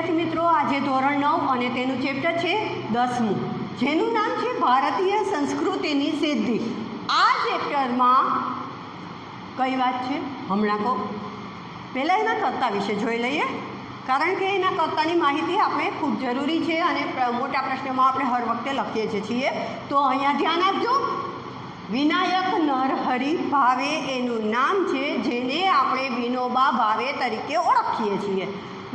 विद्यार्थी मित्रों, आज धोरण 9 અને તેનું ચેપ્ટર છે 10મું, જેનું નામ છે ભારતીય સંસ્કૃતિની સિદ્ધિ। આ ચેપ્ટરમાં કઈ વાત છે હમણાં કહું, પહેલાં એના કર્તા વિશે જોઈ લઈએ, કારણ કે એના કર્તાની માહિતી આપણે ખૂબ જરૂરી છે અને મોટા પ્રશ્નમાં આપણે હર વખતે લખીએ છીએ। તો અહીંયા ધ્યાન આપજો। વિનાયક નરહરિ ભાવે એનું નામ છે, જેને આપણે વિનોબા ભાવે તરીકે ઓળખીએ છીએ।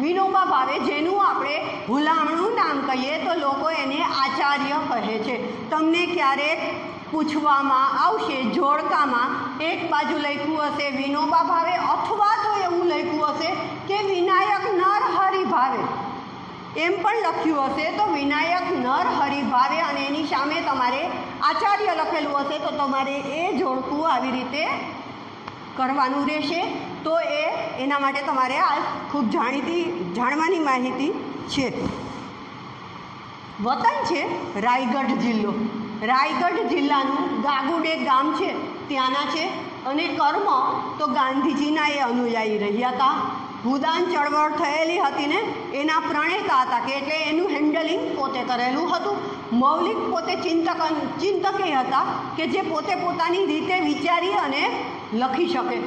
વિનોબા ભાવે જેનું આપણે ભૂલામણું નામ કહીએ તો લોકો એને આચાર્ય કહે છે। તમને ક્યારેક પૂછવામાં આવશે જોડકામાં એક બાજુ લખ્યું હશે વિનોબા ભાવે અથવા તો એવું લખ્યું હશે કે વિનાયક નરહરિ ભાવે, એમ પણ લખ્યું હશે તો વિનાયક નરહરિ ભાવે અને એની સામે તમારે આચાર્ય લખેલું હશે તો તમારે એ જોડકું આવી રીતે કરવાનું રહેશે। તો એના માટે તમારે આ ખૂબ જાણવાની માહિતી છે। વતન છે રાયગઢ જિલ્લો, રાયગઢ જિલ્લાનું ગાગુડે ગામ છે ત્યાંના છે અને કર્મ તો ગાંધીજીના એ અનુયાયી રહ્યા હતા। ભૂદાન ચળવળ થયેલી હતી ને એના પ્રણેતા હતા કે એટલે એનું હેન્ડલિંગ પોતે કરેલું હતું। મૌલિક પોતે ચિંતકે હતા કે જે પોતે પોતાની રીતે વિચારી અને લખી શકે।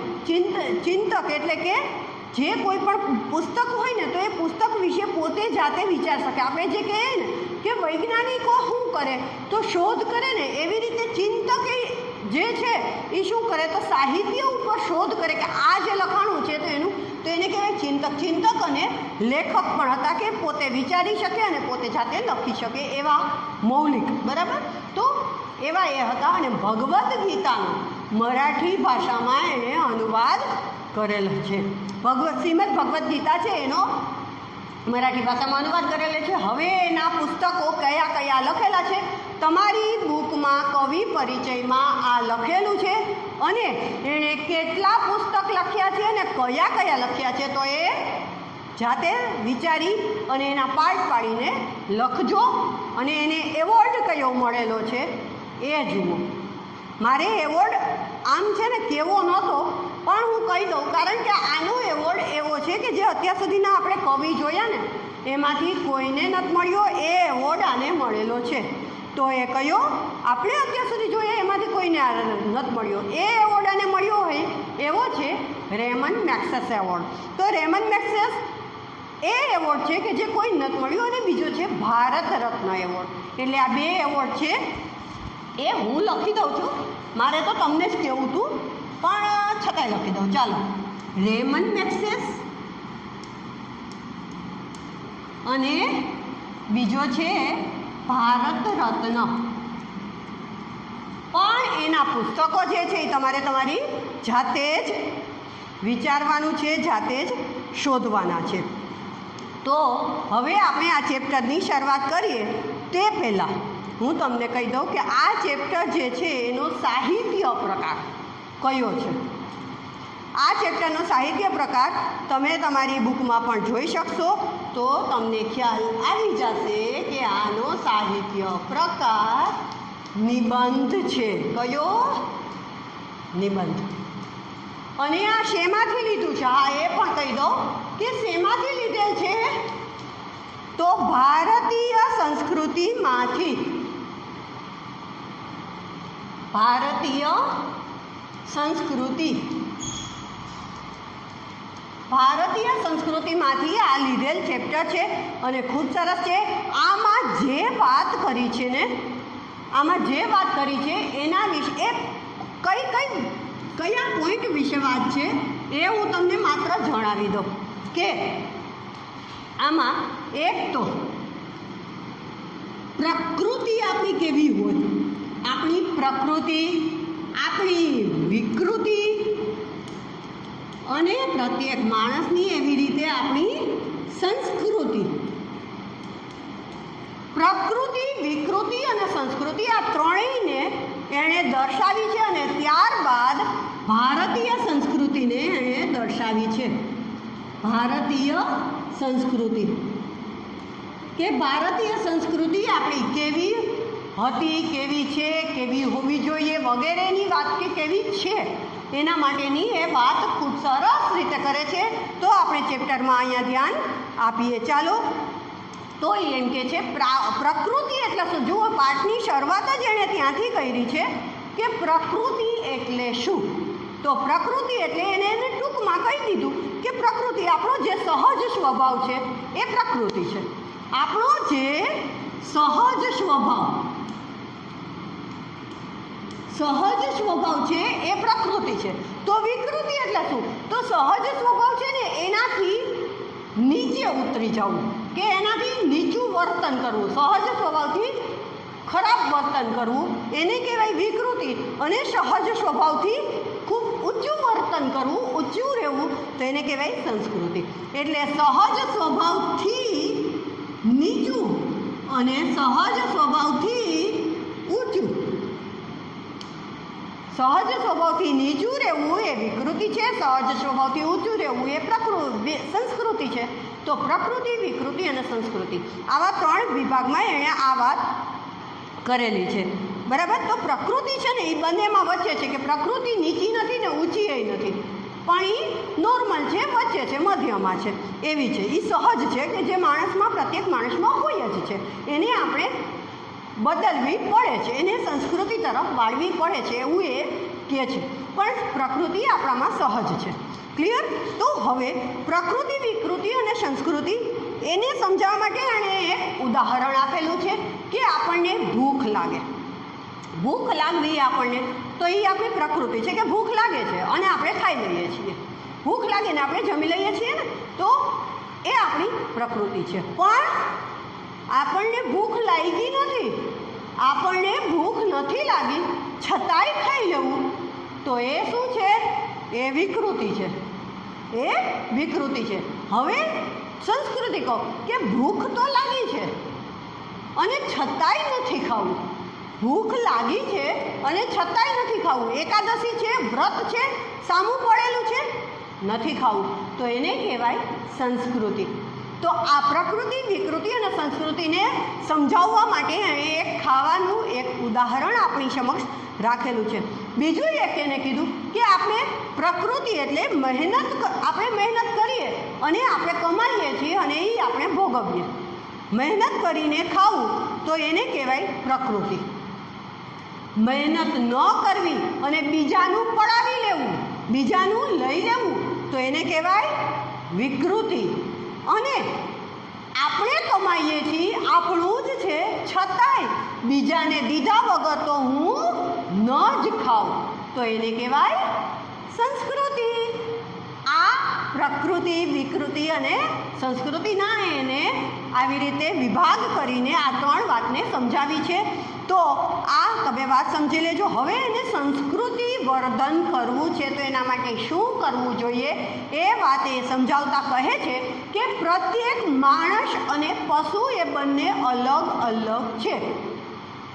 ચિંતક એટલે કે જે કોઈ પણ પુસ્તક હોય ને તો એ પુસ્તક વિશે પોતે જાતે વિચાર શકે। આપણે જે કહીએ ને કે વૈજ્ઞાનિકો શું કરે તો શોધ કરે ને, એવી રીતે ચિંતક જે છે એ શું કરે તો સાહિત્ય ઉપર શોધ કરે કે આ જે લખાણું છે તો એનું તો એને કહેવાય ચિંતક। ચિંતક અને લેખક પણ હતા કે પોતે વિચારી શકે અને પોતે જાતે લખી શકે એવા મૌલિક, બરાબર। તો એવા એ હતા અને ભગવદ્ ગીતાનો મરાઠી ભાષામાં એને અનુવાદ કરેલો છે। શ્રીમદ ભગવદ્ ગીતા છે એનો મરાઠી ભાષામાં અનુવાદ કરેલો છે। હવે એના પુસ્તકો કયા કયા લખેલા છે તમારી બુકમાં કવિ પરિચયમાં આ લખેલું છે અને એણે કેટલા પુસ્તક લખ્યા છે અને કયા કયા લખ્યા છે તો એ જાતે વિચારી અને એના પાર્ટ પાડીને લખજો અને એને એવોર્ડ કયો મળેલો છે એ જુઓ। મારે એવોર્ડ આમ છે ને કેવો નહોતો પણ હું કહી દઉં, કારણ કે આનો એવોર્ડ એવો છે કે જે અત્યાર સુધીના આપણે કવિ જોયા ને એમાંથી કોઈને નથી મળ્યો, એ એવોર્ડ આને મળેલો છે। તો એ કયો આપણે અત્યાર સુધી જોઈએ એમાંથી કોઈને નથી મળ્યો, એ એવોર્ડ આને મળ્યો હોય એવો છે રેમન મેગ્સેસ એવોર્ડ। તો રેમન મેગ્સેસ એ એવોર્ડ છે કે જે કોઈ નથી મળ્યો અને બીજો છે ભારત રત્ન એવોર્ડ। એટલે આ બે એવોર્ડ છે એ હું લખી દઉં છું, મારે તો તમને જ કહેવું હતું પણ છતાંય લખી દઉં। ચાલો, રેમન મેગ્સેસ અને બીજો છે ભારત રત્ન। પણ એના પુસ્તકો જે છે એ તમારે તમારી જાતે જ વિચારવાનું છે, જાતે જ શોધવાના છે। તો હવે આપણે આ ચેપ્ટરની શરૂઆત કરીએ તે પહેલાં હું તમને કહી દઉં કે આ ચેપ્ટર જે છે એનો સાહિત્ય પ્રકાર કયો છે। આ ચેપ્ટરનો સાહિત્ય પ્રકાર તમે તમારી બુકમાં પણ જોઈ શકશો તો તમને ખ્યાલ આવી જશે કે આનો સાહિત્ય પ્રકાર નિબંધ છે। કયો? નિબંધ। અને આ શેમાંથી લીધું છે? હા, એ પણ કહી દઉં કે શેમાંથી લીધેલ છે તો ભારતીય સંસ્કૃતિમાંથી। ભારતીય સંસ્કૃતિમાંથી આ લીધેલ ચેપ્ટર છે અને ખૂબ સરસ છે। આમાં જે વાત કરી છે ને, આમાં જે વાત કરી છે એના વિશે એ કયા પોઈન્ટ વિશે વાત છે એ હું તમને માત્ર જણાવી દઉં કે આમાં એક તો પ્રકૃતિ આપણી કેવી હોય, આપણી પ્રકૃતિ, આપણી વિકૃતિ અને પ્રત્યેક માણસની એવી રીતે આપણી સંસ્કૃતિ। પ્રકૃતિ, વિકૃતિ અને સંસ્કૃતિ આ ત્રણેયને એણે દર્શાવી છે અને ત્યારબાદ ભારતીય સંસ્કૃતિને એણે દર્શાવી છે। ભારતીય સંસ્કૃતિ કે ભારતીય સંસ્કૃતિ આપણી કેવી હતી, કેવી છે, કેવી હોવી જોઈએ વગેરેની વાત કે કેવી છે એના માટેની એ વાત ખૂબ સરસ રીતે કરે છે. તો આપણે ચેપ્ટરમાં અહીંયા ધ્યાન આપીએ. ચાલો, તો એમ કે છે પ્રકૃતિ એટલે શું? જુઓ, પાઠની શરૂઆત જ એણે ત્યાંથી કરી છે કે પ્રકૃતિ એટલે શું. તો પ્રકૃતિ એટલે એને ટૂંકમાં કહી દીધું કે પ્રકૃતિ આપણો જે સહજ સ્વભાવ છે એ પ્રકૃતિ છે. આપણો જે સહજ સ્વભાવ છે એ પ્રકૃતિ છે. તો વિકૃતિ એટલે શું? તો સહજ સ્વભાવ છે ને એનાથી નીચે ઉતરી જવું, કે એનાથી નીચું વર્તન કરવું, સહજ સ્વભાવથી ખરાબ વર્તન કરવું, એને કહેવાય વિકૃતિ. અને સહજ સ્વભાવથી ખૂબ ઊંચું વર્તન કરવું, ઊંચું રહેવું, તો એને કહેવાય સંસ્કૃતિ. એટલે સહજ સ્વભાવથી નીચું અને સહજ સ્વભાવથી ઊંચું. સહજ સ્વભાવથી નીચું રહેવું એ વિકૃતિ છે, સહજ સ્વભાવથી ઊંચું રહેવું એ સંસ્કૃતિ છે. તો પ્રકૃતિ, વિકૃતિ અને સંસ્કૃતિ, આવા 3 વિભાગમાં એણે આ વાત કરેલી છે. બરાબર. તો પ્રકૃતિ છે ને એ બંનેમાં વચ્ચે છે, કે પ્રકૃતિ નીચી નથી ને ઊંચી નથી, પણ એ નોર્મલ છે, વચ્ચે છે, મધ્યમાં છે, એવી છે. એ સહજ છે કે જે માણસમાં, પ્રત્યેક માણસમાં હોય જ છે. એને આપણે બદલવી પડે છે, એને સંસ્કૃતિ તરફ વાળવી પડે છે, એવું એ કહે છે. પણ પ્રકૃતિ આપણામાં સહજ છે. ક્લિયર? તો હવે પ્રકૃતિ, વિકૃતિ અને સંસ્કૃતિ એને સમજાવવા માટે એણે એક ઉદાહરણ આપેલું છે કે આપણને ભૂખ લાગે, ભૂખ લાગવી આપણને, તો એ આપણી પ્રકૃતિ છે કે ભૂખ લાગે છે અને આપણે ખાઈ લઈએ છીએ. ભૂખ લાગે ને આપણે જમી લઈએ છીએ ને, તો એ આપણી પ્રકૃતિ છે. પણ આપણને ભૂખ લાગી નથી, આપણને ભૂખ નથી લાગી છતાંય ખાઈ લેવું, તો એ શું છે? એ વિકૃતિ છે, એ વિકૃતિ છે. હવે સંસ્કૃતિ કહો કે ભૂખ તો લાગી છે અને છતાંય નથી ખાવું. ભૂખ લાગી છે અને છતાંય નથી ખાવું. એકાદશી છે, વ્રત છે, સામું પડેલું છે, નથી ખાવું, તો એને કહેવાય સંસ્કૃતિ. તો આ પ્રકૃતિ, વિકૃતિ અને સંસ્કૃતિને સમજાવવા માટે એક ખાવાનું એક ઉદાહરણ આપણી સમક્ષ રાખેલું છે. બીજું એક એને કીધું કે આપણે પ્રકૃતિ એટલે આપણે મહેનત કરીએ અને આપણે કમાઈએ છીએ અને એ આપણે ભોગવીએ. મહેનત કરીને ખાવું તો એને કહેવાય પ્રકૃતિ. મહેનત ન કરવી અને બીજાનું પડાવી લેવું, બીજાનું લઈ લેવું, તો એને કહેવાય વિકૃતિ. અને આપણે કમાઈએ છીએ, આપણું જ છે, છતાંય બીજાને દીધા વગર તો હું ન જ ખાઉં, તો એને કહેવાય સંસ્કૃતિ. આ પ્રકૃતિ, વિકૃતિ અને સંસ્કૃતિના એને આવી રીતે વિભાગ કરીને આ 3 વાતને સમજાવી છે. તો આ તમે વાત સમજી લેજો. હવે એને સંસ્કૃતિ વર્ધન કરવું છે તો એના માટે શું કરવું જોઈએ એ વાત એ સમજાવતા કહે છે કે પ્રત્યેક માણસ અને પશુ એ બંને અલગ અલગ છે.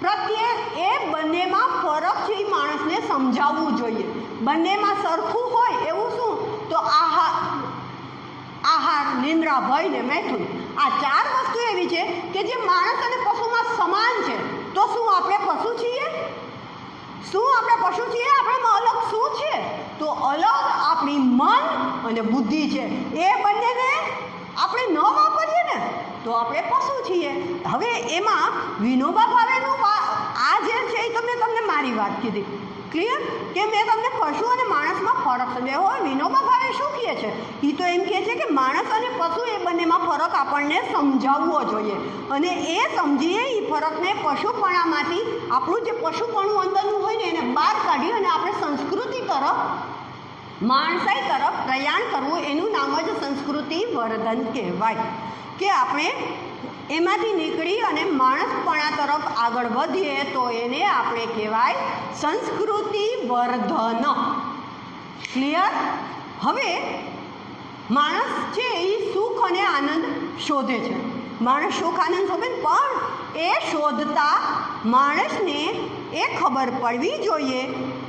પ્રત્યેક એ બંનેમાં ફરક છે, એ માણસને સમજાવવું જોઈએ. બંનેમાં સરખું હોય એવું શું? તો આહાર, નિંદ્રા, ભય ને મૈથુન, આ 4 વસ્તુ એવી છે કે જે માણસ અને પશુમાં સમાન છે. તો શું આપણે પશુ છીએ? શું આપણે પશુ છીએ? આપણામાં અલગ શું છે? તો અલગ આપણી મન અને બુદ્ધિ છે. એ બંનેને આપણે ન વાપરીએ ને તો આપણે પશુ છીએ. હવે એમાં વિનોબા ભાવેનું આ જે છે એ તો મેં તમને મારી વાત કીધી. ક્લિયર? કે મેં તમને પશુ અને માણસમાં ફરક સમજાવ્યો. હવે વિનોબા ભાવે શું કહે છે? એ તો એમ કહે છે કે માણસ અને પશુ એ બંનેમાં ફરક આપણને સમજાવવો જોઈએ અને એ સમજીએ એ ફરકને પશુપણામાંથી આપણું જે પશુપણું અંદરનું હોય ને એને બહાર કાઢી અને આપણે સંસ્કૃતિ તરફ, માણસાઈ તરફ પ્રયાણ કરવું, એનું નામ જ સંસ્કૃતિ વર્ધન કહેવાય. કે આપણે એમાંથી નીકળી અને માણસપણા તરફ આગળ વધીએ તો એને આપણે કહેવાય સંસ્કૃતિ વર્ધન. ક્લિયર? હવે માણસ છે એ સુખ અને આનંદ શોધે છે. માણસ સુખ આનંદ શોધે, પણ એ શોધતા માણસને એ ખબર પડવી જોઈએ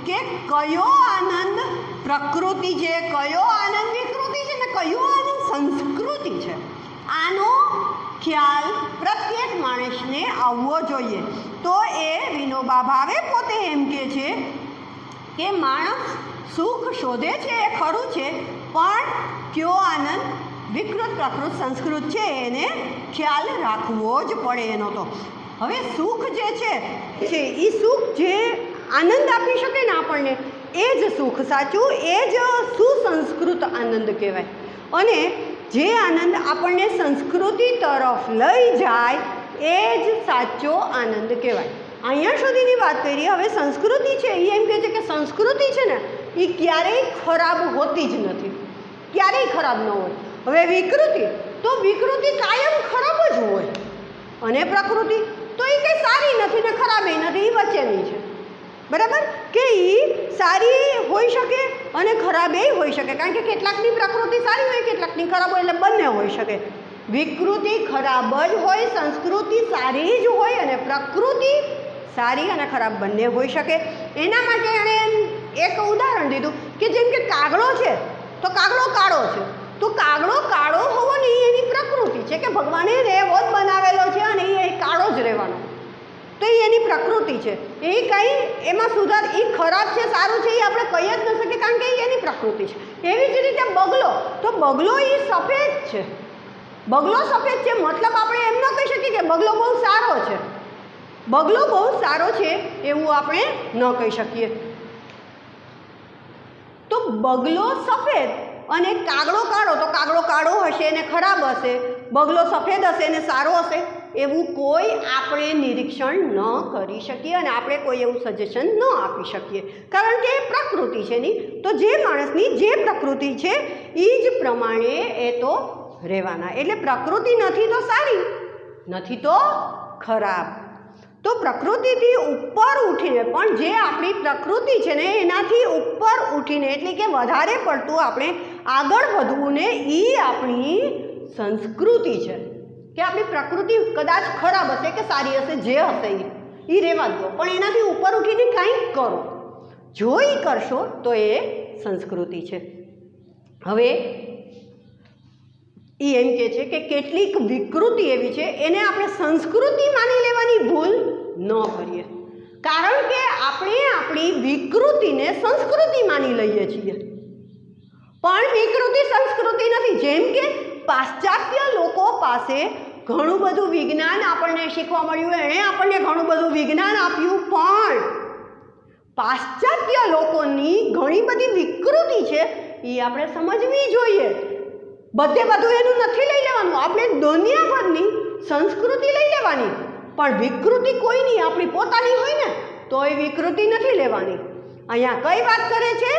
કે કયો આનંદ પ્રકૃતિ છે, કયો આનંદ વિકૃતિ છે ને કયો આનંદ સંસ્કૃતિ છે. આનો ખ્યાલ પ્રત્યેક માણસને આવવો જોઈએ. તો એ વિનોબા ભાવે પોતે એમ કહે છે કે માણસ સુખ શોધે છે એ ખરું છે, પણ કયો આનંદ વિકૃત પ્રકૃત સંસ્કૃત છે એને ખ્યાલ રાખવો જ પડે એનો. તો હવે સુખ જે છે એ સુખ જે આનંદ આપી શકે ને આપણને, એ જ સુખ સાચું, એ જ સુસંસ્કૃત આનંદ કહેવાય. અને જે આનંદ આપણને સંસ્કૃતિ તરફ લઈ જાય એ જ સાચો આનંદ કહેવાય. અહીંયા સુધીની વાત કરીએ. હવે સંસ્કૃતિ છે એ એમ કહે છે કે સંસ્કૃતિ છે ને એ ક્યારેય ખરાબ હોતી જ નથી, ક્યારેય ખરાબ ન હોય. હવે વિકૃતિ, તો વિકૃતિ કાયમ ખરાબ જ હોય, અને પ્રકૃતિ તો એ કંઈ સારી નથી ને ખરાબ એ નથી, એ વચ્ચેની છે. બરાબર કે એ સારી હોઈ શકે અને ખરાબ એ હોઈ શકે, કારણ કે કેટલાકની પ્રકૃતિ સારી હોય, કેટલાકની ખરાબ હોય, એટલે બંને હોઈ શકે. વિકૃતિ ખરાબ જ હોય, સંસ્કૃતિ સારી જ હોય, અને પ્રકૃતિ સારી અને ખરાબ બંને હોઈ શકે. એના માટે એણે એક ઉદાહરણ દીધું કે જેમ કે કાગડો છે, તો કાગડો કાળો છે, તો કાગડો કાળો હોવાની એની પ્રકૃતિ છે કે ભગવાને એવો જ બનાવેલો છે અને એ કાળો જ રહેવાનો, તો એ એની પ્રકૃતિ છે. એ કંઈ એમાં સુધાર, એ ખરાબ છે સારું છે એ આપણે કહી જ ન શકીએ, કારણ કે એ એની પ્રકૃતિ છે. એવી જ રીતે બગલો, તો બગલો એ સફેદ છે, બગલો સફેદ છે, મતલબ આપણે એમ ન કહી શકીએ કે બગલો બહુ સારો છે, બગલો બહુ સારો છે એવું આપણે ન કહી શકીએ. તો બગલો સફેદ અને કાગડો કાળો, તો કાગડો કાળો હશે અને ખરાબ હશે, બગલો સફેદ હશે અને સારો હશે, એવું કોઈ આપણે નિરીક્ષણ ન કરી શકીએ અને આપણે કોઈ એવું સજેશન ન આપી શકીએ, કારણ કે એ પ્રકૃતિ છે નહીં. તો જે માણસની જે પ્રકૃતિ છે એ જ પ્રમાણે એ તો રહેવાના. એટલે પ્રકૃતિ નથી તો સારી, નથી તો ખરાબ. તો પ્રકૃતિથી ઉપર ઉઠીને, પણ જે આપણી પ્રકૃતિ છે ને એનાથી ઉપર ઉઠીને, એટલે કે વધારે પડતું આપણે આગળ વધવું ને, એ આપણી સંસ્કૃતિ છે. કે આપણી પ્રકૃતિ કદાચ ખરાબ હશે કે સારી હશે, જે હશે એ રહેવા દો, પણ એનાથી ઉપર ઉઠીને કંઈક કરો. જો એ કરશો તો એ સંસ્કૃતિ છે. હવે એ એમ કહે છે કે કેટલીક વિકૃતિ એવી છે એને આપણે સંસ્કૃતિ માની લેવાની ભૂલ ન કરીએ, કારણ કે આપણે આપણી વિકૃતિને સંસ્કૃતિ માની લઈએ છીએ, પણ વિકૃતિ સંસ્કૃતિ નથી. જેમ કે પાશ્ચાત્ય લોકો પાસે ઘણું બધું વિજ્ઞાન આપણને શીખવા મળ્યું, એણે આપણને ઘણું બધું વિજ્ઞાન આપ્યું, પણ પાશ્ચાત્ય લોકોની ઘણી બધી વિકૃતિ છે એ આપણે સમજવી જોઈએ. બધે બધું એનું નથી લઈ લેવાનું, આપણે દુનિયાભરની સંસ્કૃતિ લઈ લેવાની, પણ વિકૃતિ કોઈની આપણી પોતાની હોય ને તો એ વિકૃતિ નથી લેવાની. અહીંયા કઈ વાત કરે છે?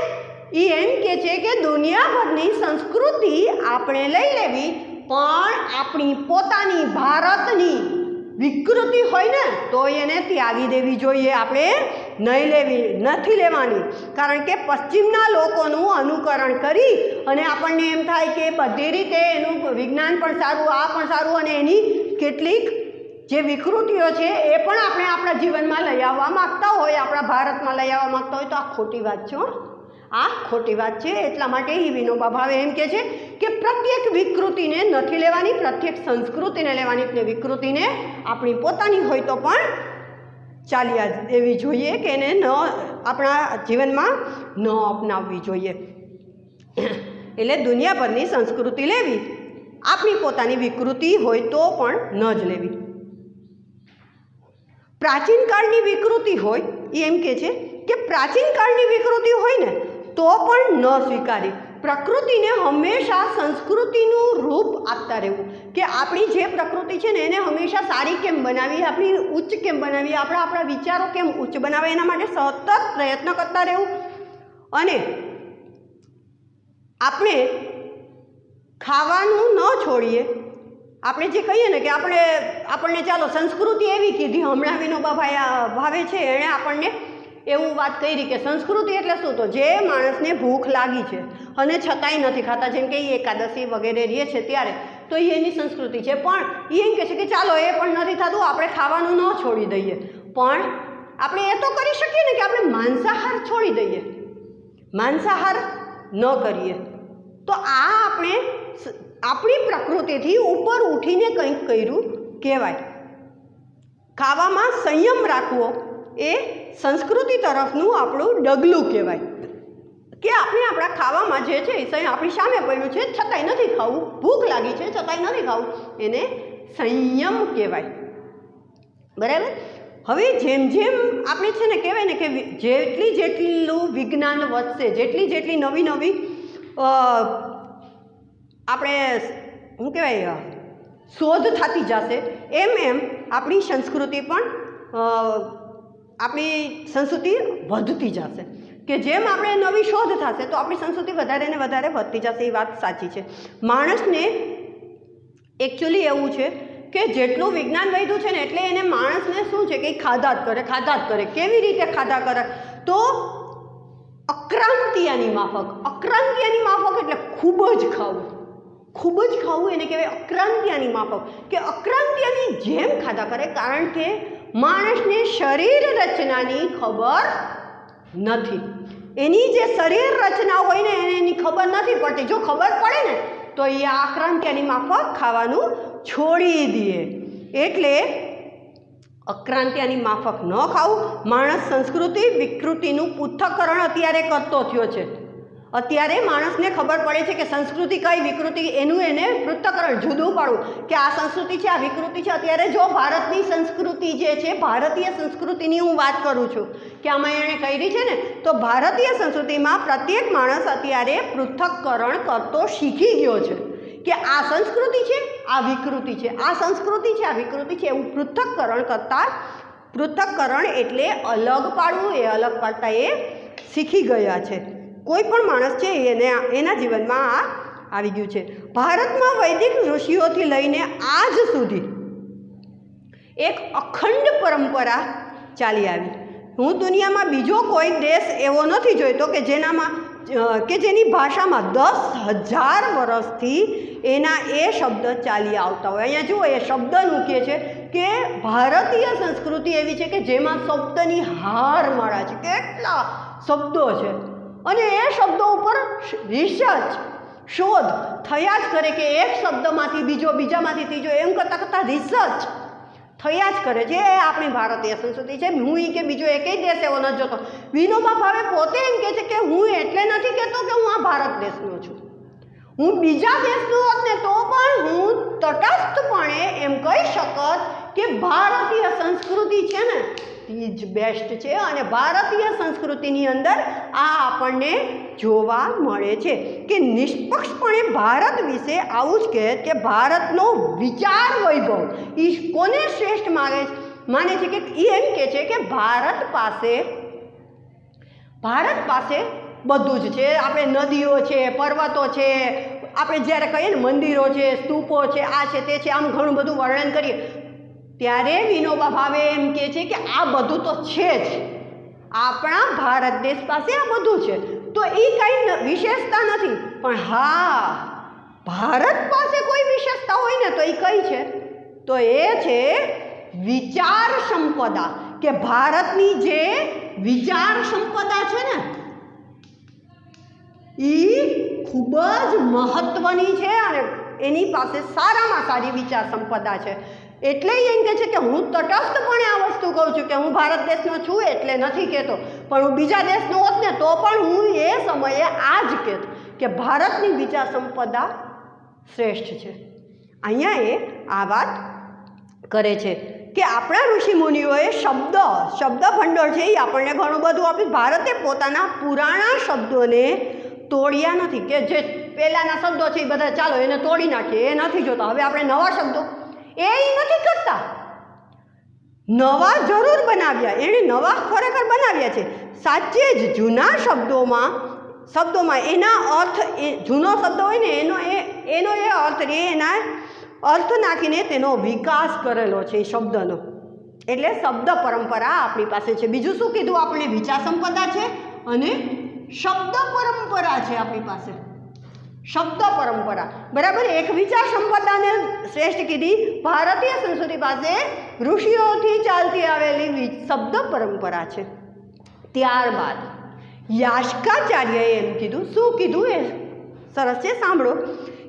એ એમ કહે છે કે દુનિયાભરની સંસ્કૃતિ આપણે લઈ લેવી, પણ આપણી પોતાની ભારતની વિકૃતિ હોય ને તો એને ત્યાગી દેવી જોઈએ, આપણે નહીં લેવી, નથી લેવાની. કારણ કે પશ્ચિમના લોકોનું અનુકરણ કરી અને આપણને એમ થાય કે બધી રીતે એનું વિજ્ઞાન પણ સારું, આ પણ સારું, અને એની કેટલીક જે વિકૃતિઓ છે એ પણ આપણે આપણા જીવનમાં લઈ આવવા માગતા હોય, આપણા ભારતમાં લઈ આવવા માગતા હોય, તો આ ખોટી વાત છે. આ ખોટી વાત છે. એટલા માટે એ વિનોબા ભાવે એમ કહે છે કે પ્રત્યેક વિકૃતિને નથી લેવાની, પ્રત્યેક સંસ્કૃતિને લેવાની. એટલે વિકૃતિને આપણી પોતાની હોય તો પણ ચાલ્યા દેવી જોઈએ, કે એને ન આપણા જીવનમાં ન અપનાવવી જોઈએ. એટલે દુનિયાભરની સંસ્કૃતિ લેવી, આપણી પોતાની વિકૃતિ હોય તો પણ ન જ લેવી. પ્રાચીન કાળની વિકૃતિ હોય એ એમ કહે છે કે પ્રાચીન કાળની વિકૃતિ હોય ને તો પણ ન સ્વીકારી. પ્રકૃતિને હંમેશા સંસ્કૃતિનું રૂપ આપતા રહેવું, કે આપણી જે પ્રકૃતિ છે ને એને હંમેશા સારી કેમ બનાવી, આપણી ઉચ્ચ કેમ બનાવી, આપણા વિચારો કેમ ઉચ્ચ બનાવે, એના માટે સતત પ્રયત્ન કરતા રહેવું. અને આપણે ખાવાનું ન છોડીએ. આપણે જે કહીએ ને કે આપણને ચાલો સંસ્કૃતિ એવી કીધી, હમણાં વિનોબા ભાવે છે એણે આપણને એવું વાત કરી કે સંસ્કૃતિ એટલે શું? તો જે માણસને ભૂખ લાગી છે અને છતાંય નથી ખાતા, જેમ કે એકાદશી વગેરે રહે છે ત્યારે, તો એ એની સંસ્કૃતિ છે. પણ એ એમ કહે છે કે ચાલો એ પણ નથી થતું, આપણે ખાવાનું ન છોડી દઈએ. પણ આપણે એ તો કરી શકીએ ને કે આપણે માંસાહાર છોડી દઈએ, માંસાહાર ન કરીએ. તો આ આપણે આપણી પ્રકૃતિથી ઉપર ઉઠીને કંઈક કર્યું કહેવાય. ખાવામાં સંયમ રાખવો એ સંસ્કૃતિ તરફનું આપણું ડગલું કહેવાય. કે આપણે આપણા ખાવામાં જે છે એ આપણી સામે પડ્યું છે છતાંય નથી ખાવું, ભૂખ લાગી છે છતાંય નથી ખાવું, એને સંયમ કહેવાય. બરાબર. હવે જેમ જેમ આપણે છે ને કહેવાય ને કે જેટલું વિજ્ઞાન વધશે, જેટલી નવી નવી આપણે શું કહેવાય શોધ થતી જશે, એમ આપણી સંસ્કૃતિ વધતી જશે. કે જેમ આપણે નવી શોધ થશે તો આપણી સંસ્કૃતિ વધારે ને વધારે વધતી જશે. એ વાત સાચી છે. માણસને એકચ્યુઅલી એવું છે કે જેટલું વિજ્ઞાન વધ્યું છે ને એટલે એને માણસને શું છે કે ખાધા જ કરે. કેવી રીતે ખાધા કરે? તો અક્રાંતિયાની માફક એટલે ખૂબ જ ખાવું એને કહેવાય અક્રાંતિયાની માફક, કે અક્રાંતિયાની જેમ ખાધા કરે. કારણ કે માણસને શરીર રચનાની ખબર નથી. એની જે શરીર રચના હોય ને એની ખબર નથી પડતી. જો ખબર પડે ને તો એ આક્રાંતિયાની માફક ખાવાનું છોડી દે. એટલે અક્રાંતિયાની માફક ન ખાવું. માણસ સંસ્કૃતિ વિકૃતિનું પૃથ્થકરણ અત્યારે કરતો થયો છે. અત્યારે માણસને ખબર પડે છે કે સંસ્કૃતિ કઈ, વિકૃતિ, એને પૃથ્થકરણ જુદું પાડવું કે આ સંસ્કૃતિ છે, આ વિકૃતિ છે. અત્યારે જો ભારતની સંસ્કૃતિ જે છે, ભારતીય સંસ્કૃતિની હું વાત કરું છું કે આમાં એણે કરી છે ને, તો ભારતીય સંસ્કૃતિમાં પ્રત્યેક માણસ અત્યારે પૃથ્થકરણ કરતો શીખી ગયો છે કે આ સંસ્કૃતિ છે, આ વિકૃતિ છે, આ સંસ્કૃતિ છે, આ વિકૃતિ છે. એવું પૃથ્થકરણ એટલે અલગ પાડવું. એ અલગ પાડતા એ શીખી ગયા છે. કોઈ પણ માણસ છે એના જીવનમાં આ આવી ગયું છે. ભારતમાં વૈદિક ઋષિઓથી લઈને આજ સુધી એક અખંડ પરંપરા ચાલી આવી. હું દુનિયામાં બીજો કોઈ દેશ એવો નથી જોઈતો કે જેની ભાષામાં 10,000 વર્ષથી એના એ શબ્દ ચાલી આવતા હોય. અહીંયા જુઓ, એ શબ્દ મૂકીએ છે કે ભારતીય સંસ્કૃતિ એવી છે કે જેમાં શબ્દની હારમાળા છે. કેટલા શબ્દો છે અને એ શબ્દો ઉપર રિસર્ચ, શોધ થયા જ કરે કે એક શબ્દમાંથી બીજો, બીજામાંથી ત્રીજો, એમ કરતાં રિસર્ચ થયા જ કરે. જે આપણી ભારતીય સંસ્કૃતિ છે. હું કે બીજો એકેય દેશ એવો નથી જોતો. વિનોબા ભાવે પોતે એમ કહે છે કે હું એટલે નથી કહેતો કે હું આ ભારત દેશનો છું. હું બીજા દેશનો હોત ને તો પણ હું તટસ્થપણે એમ કહી શકત કે ભારતીય સંસ્કૃતિ છે ને એ જ બેસ્ટ છે. અને ભારતીય સંસ્કૃતિની અંદર આ આપણને જોવા મળે છે કે નિષ્પક્ષપણે ભારત વિશે આવું જ કહે કે ભારતનો વિચાર વૈભવ એ કોને શ્રેષ્ઠ માને છે કે એ એમ કહે છે કે ભારત પાસે બધું જ છે. આપણે નદીઓ છે, પર્વતો છે, આપણે જ્યારે કહીએ ને મંદિરો છે, સ્તૂપો છે, આ છે, તે છે, આમ ઘણું બધું વર્ણન કરીએ ત્યારે વિનોબા ભાવે એમ કહે છે કે આ બધું તો છે જ. આપણા ભારત દેશ પાસે આ બધું છે. તો એ કંઈ વિશેષતા નથી. પણ હા, ભારત પાસે કોઈ વિશેષતા હોય ને તો એ કઈ છે? તો એ છે વિચાર સંપદા. કે ભારતની જે વિચાર સંપદા છે ને એ ખૂબ જ મહત્વની છે અને એની પાસે સારામાં સારી વિચાર સંપદા છે. એટલે એમ કહે છે કે હું તટસ્થપણે આ વસ્તુ કહું છું કે હું ભારત દેશનો છું એટલે નથી કહેતો, પણ હું બીજા દેશનો હોત ને તો પણ હું એ સમયે આ જ કહેત કે ભારતની વિચાર સંપદા શ્રેષ્ઠ છે. અહીંયા એ આ વાત કરે છે કે આપણા ઋષિમુનિઓએ શબ્દ ભંડોળ છે એ આપણને ઘણું બધું આપ્યું. ભારતે પોતાના પુરાણા શબ્દોને તોડ્યા નથી કે જે પહેલાંના શબ્દો છે એ બધા ચાલો એને તોડી નાખીએ, એ નથી જોતા. હવે આપણે નવા શબ્દો એ નથી કરતા, નવા જરૂર બનાવ્યા. એણે નવા ખરેખર બનાવ્યા છે. સાચે જ જૂના શબ્દોમાં એના અર્થ, જૂનો શબ્દ હોય ને એનો એ અર્થ એના અર્થ નાખીને તેનો વિકાસ કરેલો છે એ શબ્દનો. એટલે શબ્દ પરંપરા આપણી પાસે છે. બીજું શું કીધું આપણે? વિચાર સંપદા છે અને શબ્દ પરંપરા છે આપણી પાસે. શબ્દ પરંપરા, બરાબર. એક વિચાર સંપદાને શ્રેષ્ઠ કીધી. ભારતીય સંસ્કૃતિ પાસે ઋષિઓથી ચાલતી આવેલી શબ્દ પરંપરા છે. ત્યારબાદ યાસ્કાચાર્યએ એમ કીધું. શું કીધું એ સરસ છે, સાંભળો.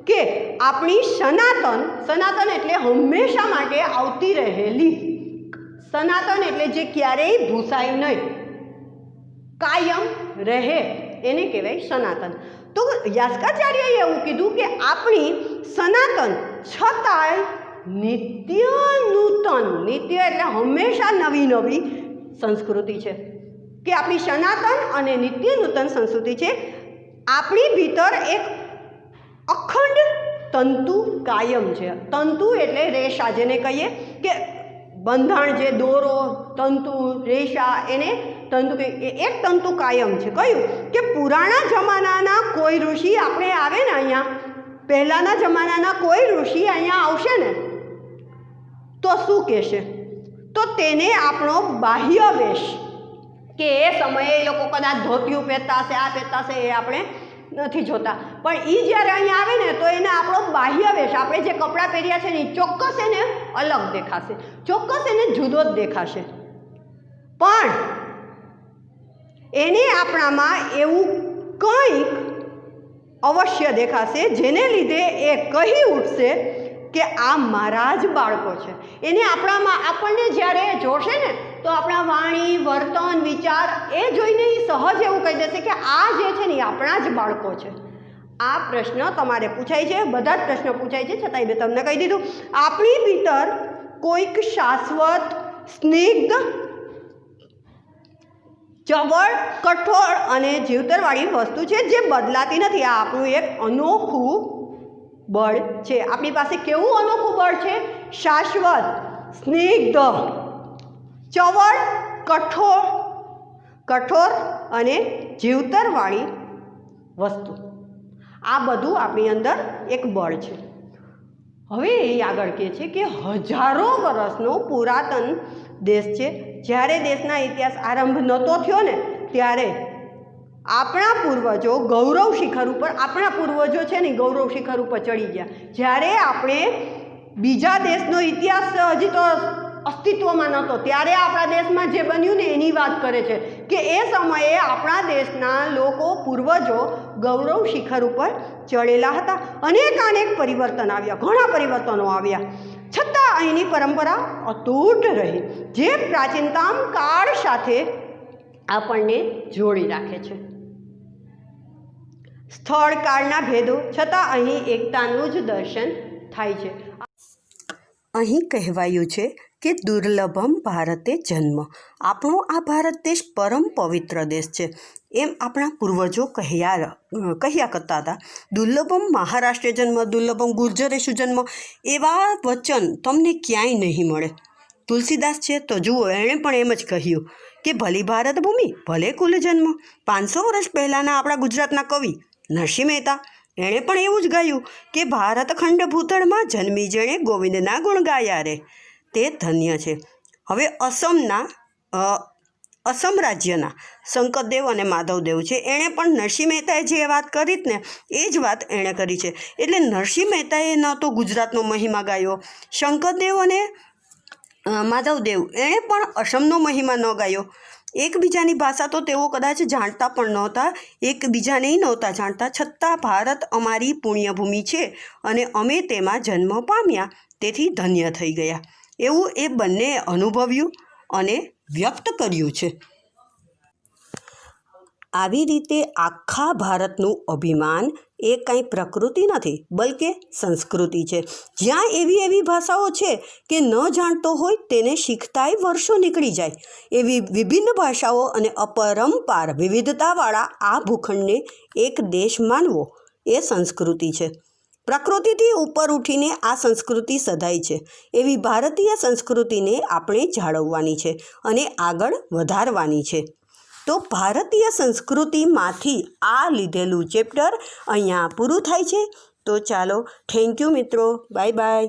કે આપણી સનાતન એટલે હંમેશા માટે આવતી રહેલી, સનાતન એટલે જે ક્યારેય ભૂસાય નહીં, કાયમ રહે એને કહેવાય સનાતન. તો યાસ્કાચાર્યએ એવું કીધું કે આપણી સનાતન છતાંય નિત્ય નૂતન, નિત્ય એટલે હંમેશા નવી નવી સંસ્કૃતિ છે, કે આપણી સનાતન અને નિત્ય નૂતન સંસ્કૃતિ છે. આપણી ભીતર એક અખંડ તંતુ કાયમ છે. તંતુ એટલે રેશા, જેને કહીએ કે બંધાણ, જે દોરો, તંતુ, રેશા, એને તંતુ કહીએ. એક તંતુ કાયમ છે. કયું? કે પુરાણા જમાનાના કોઈ ઋષિ આપણે આવે ને અહીંયા, પહેલાંના જમાનાના કોઈ ઋષિ અહીંયા આવશે ને તો શું કહેશે? તો તેને આપણો બાહ્ય વેશ, કે એ સમયે એ લોકો કદાચ ધોતિયું પહેરતા હશે, આ પહેરતા હશે, એ આપણે નથી જોતા, પણ એ જ્યારે અહીંયા આવે ને તો એને આપણો બાહ્ય વેશ, આપણે જે કપડાં પહેર્યા છે ને એ ચોક્કસ એને અલગ દેખાશે, ચોક્કસ એને જુદો જ દેખાશે. પણ એને આપણામાં એવું કંઈક અવશ્ય દેખાશે જેને લીધે એ કહી ઉઠશે કે આ મારા જ બાળકો છે. એને આપણામાં, આપણને જ્યારે જોશે ને તો આપણા વાણી, વર્તન, વિચાર એ જોઈને એ સહજ એવું કહી દેશે કે આ જે છે ને એ આપણા જ બાળકો છે. આ પ્રશ્ન તમારે પૂછાય છે, બધા જ પ્રશ્નો પૂછાય છે, છતાંય મેં તમને કહી દીધું. આપણી ભીતર કોઈક શાશ્વત, સ્નિગ્ધ, ચવળ, કઠોળ અને જીવતરવાળી વસ્તુ છે જે બદલાતી નથી. આ આપણું એક અનોખું બળ છે. આપણી પાસે કેવું અનોખું બળ છે? શાશ્વત, સ્નિગ્ધ, ચવળ, કઠોર અને જીવતરવાળી વસ્તુ. આ બધું આપણી અંદર એક બળ છે. હવે એ આગળ કહે છે કે હજારો વર્ષનો પુરાતન દેશ છે. જ્યારે દેશના ઇતિહાસ આરંભ નહોતો થયો ને ત્યારે આપણા પૂર્વજો ગૌરવ શિખર ઉપર, આપણા પૂર્વજો છે ને ગૌરવ શિખર ઉપર ચડી ગયા. જ્યારે આપણે બીજા દેશનો ઇતિહાસ હજી તો અસ્તિત્વમાં નહોતો ત્યારે આપણા દેશમાં જે બન્યું ને એની વાત કરે છે કે એ સમયે આપણા દેશના લોકો, પૂર્વજો ગૌરવ શિખર ઉપર ચડેલા હતા. અનેક પરિવર્તન આવ્યા, ઘણા પરિવર્તનો આવ્યા, છતાં અહીંની પરંપરા અતૂટ રહી, જે પ્રાચીનતમ કાળ સાથે આપણને જોડી રાખે છે. સ્થળ કાળના ભેદો છતાં અહીં એકતાનું જ દર્શન થાય છે. અહીં કહેવાયું છે કે દુર્લભમ ભારતે જન્મ. આપણો આ ભારત દેશ પરમ પવિત્ર દેશ છે એમ આપણા પૂર્વજો કહ્યા કરતા હતા. દુર્લભમ મહારાષ્ટ્રે જન્મ, દુર્લભમ ગુર્જરેશુ જન્મ, એવા વચન તમને ક્યાંય નહીં મળે. તુલસીદાસ છે તો જુઓ, એણે પણ એમ જ કહ્યું કે ભલી ભારત ભૂમિ ભલે કુલ જન્મ. 500 વર્ષ પહેલાંના આપણા ગુજરાતના કવિ નરસિંહ મહેતા, એણે પણ એવું જ ગાયું કે ભારત ખંડ ભૂતળમાં જન્મી જેણે ગોવિંદના ગુણ ગાયા રે, તે ધન્ય છે. હવે અસમ રાજ્યના શંકરદેવ અને માધવદેવ છે, એણે પણ નરસિંહ મહેતાએ જે વાત કરી ને એ જ વાત એણે કરી છે. એટલે નરસિંહ મહેતાએ ન તો ગુજરાતનો મહિમા ગાયો, શંકરદેવ અને માધવદેવ એણે પણ અસમનો મહિમા ન ગાયો. એકબીજાની ભાષા તો તેઓ કદાચ જાણતા પણ નહોતા, એકબીજાને નહોતા જાણતા, છતાં ભારત અમારી પુણ્યભૂમિ છે અને અમે તેમાં જન્મ પામ્યા, તેથી ધન્ય થઈ ગયા, એવું એ બંને અનુભવ્યું અને વ્યક્ત કર્યું છે. આવી રીતે આખા ભારતનું અભિમાન એ કંઈ પ્રકૃતિ નથી, બલકે સંસ્કૃતિ છે. જ્યાં એવી ભાષાઓ છે કે ન જાણતો હોય તેને શીખતાય વર્ષો નીકળી જાય, એવી વિભિન્ન ભાષાઓ અને અપરંપાર વિવિધતાવાળા આ ભૂખંડને એક દેશ માનવો એ સંસ્કૃતિ છે. પ્રકૃતિથી ઉપર ઉઠીને આ સંસ્કૃતિ સધાઈ છે. એવી ભારતીય સંસ્કૃતિને આપણે જાળવવાની છે અને આગળ વધારવાની છે. તો ભારતીય સંસ્કૃતિમાંથી આ લીધેલું ચેપ્ટર અહીંયા પૂરું થાય છે. તો ચાલો, થેન્ક યુ મિત્રો, બાય બાય.